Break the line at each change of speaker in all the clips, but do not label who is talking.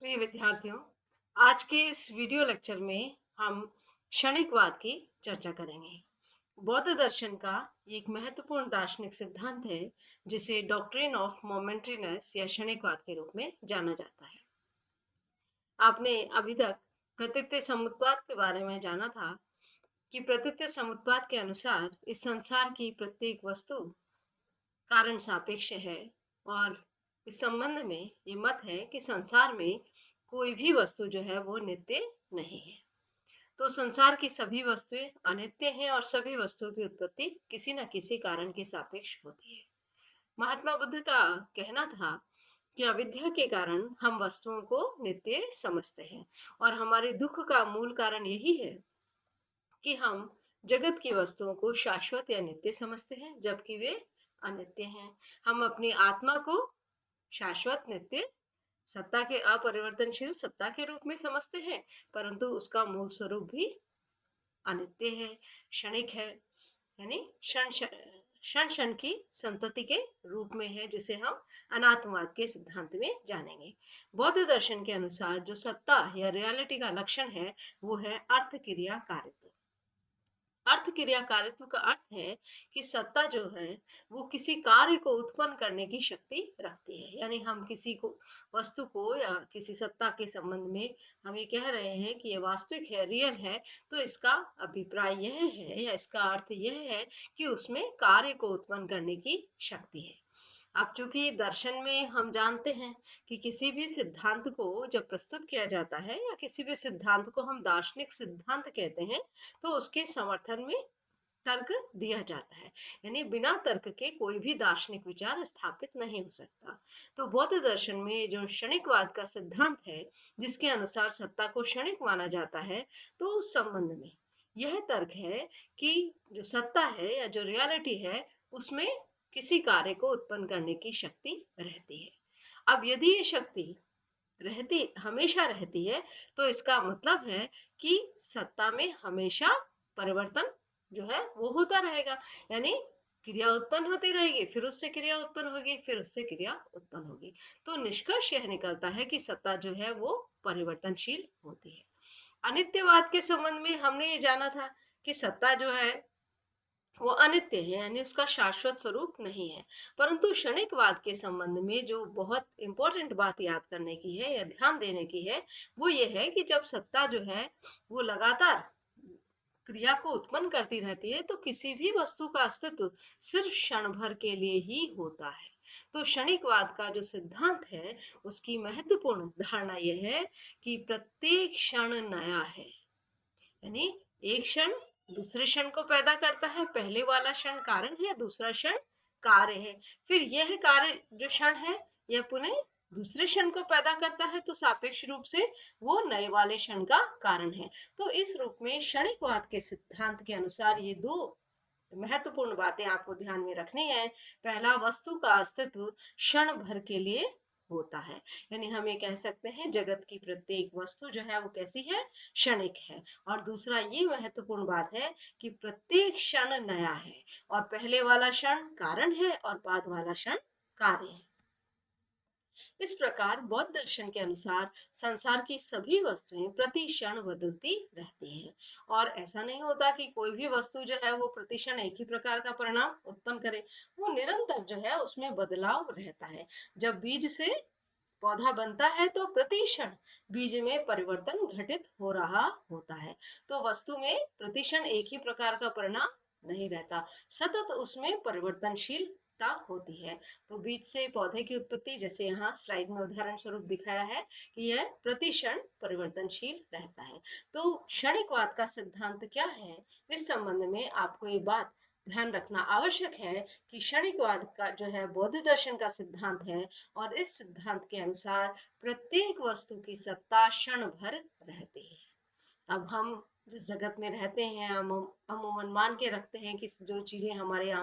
प्रिय विद्यार्थियों, आज के इस वीडियो लेक्चर में हम क्षणिकवाद की चर्चा करेंगे। बौद्ध दर्शन का एक महत्वपूर्ण दार्शनिक सिद्धांत है जिसे डॉक्ट्रिन ऑफ मोमेंटरीनेस या क्षणिकवाद के रूप में जाना जाता है। आपने अभी तक प्रतीत्य समुत्पाद के बारे में जाना था कि प्रतीत्य समुत्पाद के अनुसार इस संसार की प्रत्येक वस्तु कारण सापेक्ष है और इस संबंध में ये मत है कि संसार में कोई भी वस्तु जो है वो नित्य नहीं है। तो संसार की सभी वस्तुएं अनित्य हैं और सभी वस्तुओं की उत्पत्ति किसी न किसी कारण के सापेक्ष होती है। महात्मा बुद्ध का कहना था कि अविद्या के कारण हम वस्तुओं को नित्य समझते हैं और हमारे दुख का मूल कारण यही है कि हम जगत की वस्तुओं को शाश्वत या नित्य समझते हैं जबकि वे अनित्य हैं। हम अपनी आत्मा को शाश्वत नित्य सत्ता के अपरिवर्तनशील सत्ता के रूप में समझते हैं, परंतु उसका मूल स्वरूप भी अनित्य है, क्षणिक है, यानी क्षण क्षण क्षण की संतति के रूप में है, जिसे हम अनात्मवाद के सिद्धांत में जानेंगे। बौद्ध दर्शन के अनुसार जो सत्ता या रियलिटी का लक्षण है वो है अर्थ क्रिया कारित्व। अर्थ क्रिया कारित्व का अर्थ है कि सत्ता जो है वो किसी कार्य को उत्पन्न करने की शक्ति रखती है। यानी हम किसी को वस्तु को या किसी सत्ता के संबंध में हम ये कह रहे हैं कि ये वास्तविक है, रियल है, तो इसका अभिप्राय यह है या इसका अर्थ यह है कि उसमें कार्य को उत्पन्न करने की शक्ति है। अब चूंकि दर्शन में हम जानते हैं कि किसी भी सिद्धांत को जब प्रस्तुत किया जाता है या किसी भी सिद्धांत को हम दार्शनिक सिद्धांत कहते हैं तो उसके समर्थन में तर्क दिया जाता है, यानी बिना तर्क के कोई भी दार्शनिक विचार स्थापित नहीं हो सकता। तो बौद्ध दर्शन में जो क्षणिकवाद का सिद्धांत है जिसके अनुसार सत्ता को क्षणिक माना जाता है, तो उस संबंध में यह तर्क है कि जो सत्ता है या जो रियलिटी है उसमें किसी कार्य को उत्पन्न करने की शक्ति रहती है। अब यदि ये शक्ति रहती हमेशा रहती है तो इसका मतलब है कि सत्ता में हमेशा परिवर्तन जो है वो होता रहेगा, यानी क्रिया उत्पन्न होती रहेगी, फिर उससे क्रिया उत्पन्न होगी, फिर उससे क्रिया उत्पन्न होगी। तो निष्कर्ष यह निकलता है कि सत्ता जो है वो परिवर्तनशील होती है। अनित्यवाद के संबंध में हमने ये जाना था कि सत्ता जो है वो अनित्य है, यानी उसका शाश्वत स्वरूप नहीं है। परंतु क्षणिकवाद के संबंध में जो बहुत इंपॉर्टेंट बात याद करने की है या ध्यान देने की है वो ये है कि जब सत्ता जो है वो लगातार क्रिया को उत्पन्न करती रहती है तो किसी भी वस्तु का अस्तित्व सिर्फ क्षण भर के लिए ही होता है। तो क्षणिकवाद का जो सिद्धांत है उसकी महत्वपूर्ण धारणा यह है कि प्रत्येक क्षण नया है, यानी एक क्षण दूसरे क्षण को पैदा करता है। पहले वाला क्षण कारण है, दूसरा क्षण कार्य है, फिर यह कार्य जो क्षण है यह पुनः दूसरे क्षण को पैदा करता है, तो सापेक्ष रूप से वो नए वाले क्षण का कारण है। तो इस रूप में क्षणिकवाद के सिद्धांत के अनुसार ये दो महत्वपूर्ण बातें आपको ध्यान में रखनी है। पहला, वस्तु का अस्तित्व क्षण भर के लिए होता है, यानी हम ये कह सकते हैं जगत की प्रत्येक वस्तु जो है वो कैसी है, क्षणिक है। और दूसरा ये महत्वपूर्ण बात है कि प्रत्येक क्षण नया है और पहले वाला क्षण कारण है और बाद वाला क्षण कार्य है। इस प्रकार बौद्ध दर्शन के अनुसार संसार की सभी वस्तुएं प्रति क्षण बदलती रहती हैं और ऐसा नहीं होता कि कोई भी वस्तु जो है वो प्रति क्षण एक ही प्रकार का परिणाम उत्पन्न करे। वो निरंतर जो है उसमें बदलाव रहता है। जब बीज से पौधा बनता है तो प्रति क्षण बीज में परिवर्तन घटित हो रहा होता है। तो वस्तु में प्रति क्षण एक ही प्रकार का परिणाम नहीं रहता, सतत उसमें परिवर्तनशीलता होती है। तो बीज से पौधे की उत्पत्ति, जैसे यहाँ स्लाइड में उदाहरण स्वरूप दिखाया है कि यह प्रति क्षण परिवर्तनशील रहता है। तो क्षणिकवाद का सिद्धांत क्या है, इस संबंध में आपको ये बात ध्यान रखना आवश्यक है कि क्षणिकवाद का जो है बौद्ध दर्शन का सिद्धांत है और इस सिद्धांत के अनुसार प्रत्येक वस्तु की सत्ता क्षण भर रहती है। अब हम जिस जगत में रहते हैं, हम अमूमन मान के रखते हैं कि जो चीजें हमारे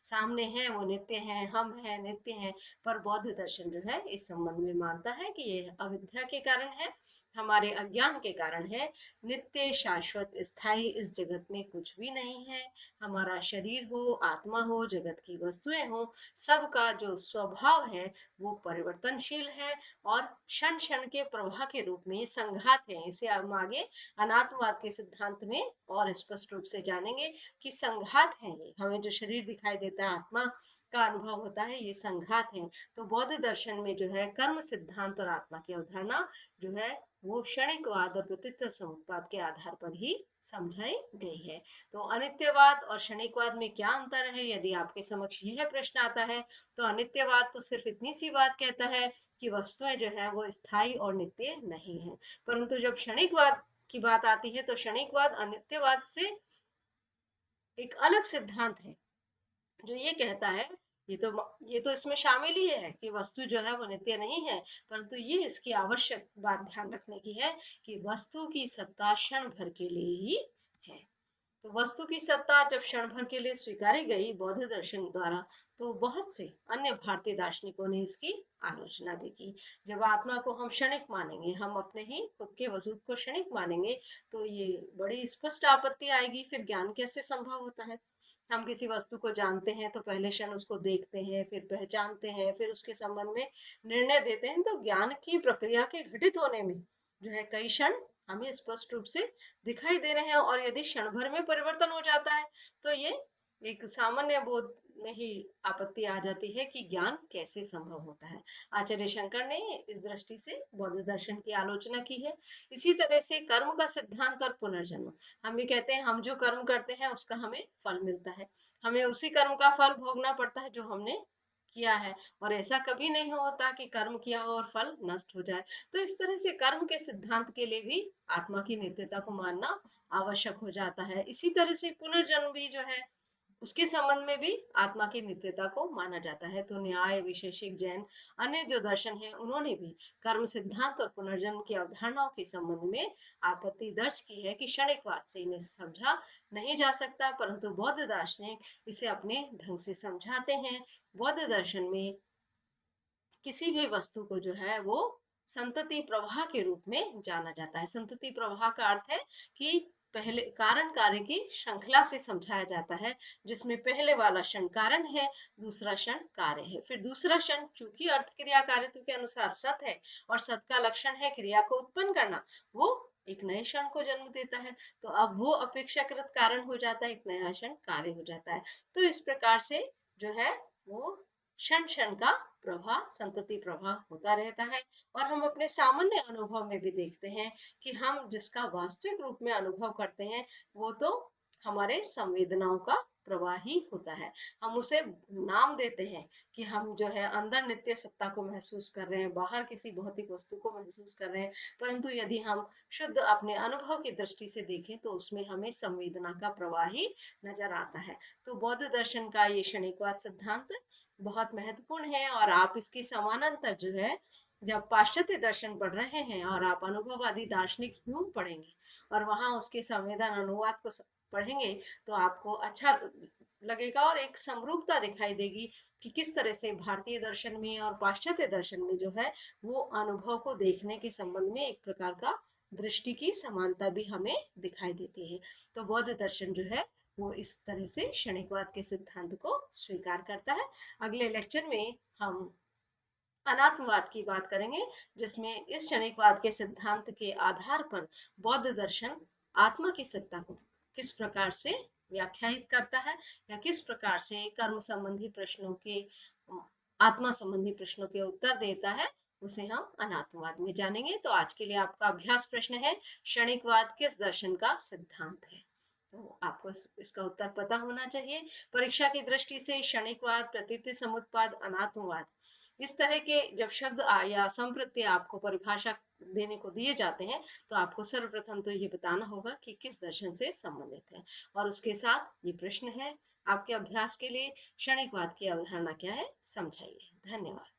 सामने हैं वो नित्य हैं, हम हैं नित्य हैं। पर बौद्ध दर्शन जो है इस संबंध में मानता है कि ये अविद्या के कारण है, हमारे अज्ञान के कारण है। नित्य शाश्वत स्थायी इस जगत में कुछ भी नहीं है। हमारा शरीर हो, आत्मा हो, जगत की वस्तुएं हो, सबका जो स्वभाव है वो परिवर्तनशील है और क्षण क्षण के प्रवाह के रूप में संघात है। इसे हम आगे अनात्मवाद के सिद्धांत में और स्पष्ट रूप से जानेंगे कि संघात है। ये हमें जो शरीर दिखाई देता है, आत्मा का अनुभव होता है, ये संघात है। तो बौद्ध दर्शन में जो है कर्म सिद्धांत और आत्मा की अवधारणा जो है वो क्षणिकवाद और प्रतीत समुत्पाद के आधार पर ही समझाई गई है। तो अनित्यवाद और क्षणिकवाद में क्या अंतर है, यदि आपके समक्ष यह प्रश्न आता है तो अनित्यवाद तो सिर्फ इतनी सी बात कहता है कि वस्तुएं जो है वो स्थायी और नित्य नहीं है। परंतु जब क्षणिकवाद की बात आती है तो क्षणिकवाद अनित्यवाद से एक अलग सिद्धांत है, जो ये कहता है, ये तो इसमें शामिल ही है कि वस्तु जो है वो नित्य नहीं है, परंतु ये इसकी आवश्यक बात ध्यान रखने की है कि वस्तु की सत्ता क्षण भर के लिए ही है। तो वस्तु की सत्ता जब क्षण भर के लिए स्वीकारी गई बौद्ध दर्शन द्वारा, तो बहुत से अन्य भारतीय दार्शनिकों ने इसकी आलोचना भी की। जब आत्मा को हम क्षणिक मानेंगे, हम अपने ही खुद के वजूद को क्षणिक मानेंगे, तो ये बड़ी स्पष्ट आपत्ति आएगी। फिर ज्ञान कैसे संभव होता है? हम किसी वस्तु को जानते हैं तो पहले क्षण उसको देखते हैं, फिर पहचानते हैं, फिर उसके संबंध में निर्णय देते हैं। तो ज्ञान की प्रक्रिया के घटित होने में जो है कई क्षण हमें स्पष्ट रूप से दिखाई दे रहे हैं, और यदि क्षण भर में परिवर्तन हो जाता है तो ये एक सामान्य बोध में ही आपत्ति आ जाती है कि ज्ञान कैसे संभव होता है। आचार्य शंकर ने इस दृष्टि से बौद्ध दर्शन की आलोचना की है। इसी तरह से कर्म का सिद्धांत और पुनर्जन्म, हम भी कहते हैं हम जो कर्म करते हैं उसका हमें फल मिलता है, हमें उसी कर्म का फल भोगना पड़ता है जो हमने किया है, और ऐसा कभी नहीं होता कि कर्म किया हो और फल नष्ट हो जाए। तो इस तरह से कर्म के सिद्धांत के लिए भी आत्मा की नित्यता को मानना आवश्यक हो जाता है। इसी तरह से पुनर्जन्म भी जो है उसके संबंध में भी आत्मा की नित्यता को माना जाता है। तो न्याय, वैशेषिक, जैन, अन्य जो दर्शन है उन्होंने भी कर्म सिद्धांत और पुनर्जन्म की अवधारणाओं के संबंध में आपत्ति दर्ज की है कि क्षणिकवाद से इन्हें समझा नहीं जा सकता, परंतु बौद्ध दार्शनिक इसे अपने ढंग से समझाते हैं। बौद्ध दर्शन में किसी भी वस्तु को जो है वो संतति प्रवाह के रूप में जाना जाता है। संतति प्रवाह का अर्थ है कि पहले कारण कार्य की श्रृंखला से समझाया जाता है, जिसमें पहले वाला क्षण कारण है, दूसरा क्षण कार्य है, फिर दूसरा क्षण चूंकि अर्थ क्रिया कार्यत्व के अनुसार सत है और सत का लक्षण है क्रिया को उत्पन्न करना, वो एक नए क्षण को जन्म देता है। तो अब वो अपेक्षाकृत कारण हो जाता है, एक नया क्षण कार्य हो जाता है। तो इस प्रकार से जो है वो क्षण क्षण का प्रवाह, संतति प्रवाह होता रहता है। और हम अपने सामान्य अनुभव में भी देखते हैं कि हम जिसका वास्तविक रूप में अनुभव करते हैं वो तो हमारे संवेदनाओं का प्रवाह ही होता है। हम उसे नाम देते हैं कि हम जो है अंदर नित्य सत्ता को महसूस कर रहे हैं, बाहर किसी भौतिक वस्तु को महसूस कर रहे हैं, परंतु यदि हम शुद्ध अपने अनुभव की दृष्टि से देखें तो उसमें हमें संवेदना का प्रवाह ही नजर आता है। तो बौद्ध दर्शन का ये क्षणिकवाद सिद्धांत बहुत महत्वपूर्ण है, और आप इसके समानांतर जो है जब पाश्चात्य दर्शन पढ़ रहे हैं और आप अनुभववादी दार्शनिक ह्यूम पढ़ेंगे और वहां उसके संवेदन अनुवाद को पढ़ेंगे तो आपको अच्छा लगेगा और एक समरूपता दिखाई देगी कि किस तरह से भारतीय दर्शन में और पाश्चात्य दर्शन में जो है वो अनुभव को देखने के संबंध में एक प्रकार का दृष्टि की समानता भी हमें दिखाई देती है। तो बौद्ध दर्शन जो है वो इस तरह से क्षणिकवाद के सिद्धांत को स्वीकार करता है। अगले लेक्चर में हम अनात्मवाद की बात करेंगे, जिसमें इस क्षणिकवाद के सिद्धांत के आधार पर बौद्ध दर्शन आत्मा की सत्ता को किस प्रकार से व्याख्यायित करता है या किस प्रकार से कर्म संबंधी प्रश्नों के आत्मा संबंधी प्रश्नों के उत्तर देता है, उसे हम अनात्मवाद में जानेंगे। तो आज के लिए आपका अभ्यास प्रश्न है, क्षणिकवाद किस दर्शन का सिद्धांत है? तो आपको इसका उत्तर पता होना चाहिए। परीक्षा की दृष्टि से क्षणिकवाद, प्रतीति समुत्पाद, अनात्मवाद, इस तरह के जब शब्द या संप्रत्यय आपको परिभाषा देने को दिए जाते हैं तो आपको सर्वप्रथम तो ये बताना होगा कि किस दर्शन से संबंधित है, और उसके साथ ये प्रश्न है आपके अभ्यास के लिए, क्षणिकवाद की अवधारणा क्या है समझाइए। धन्यवाद।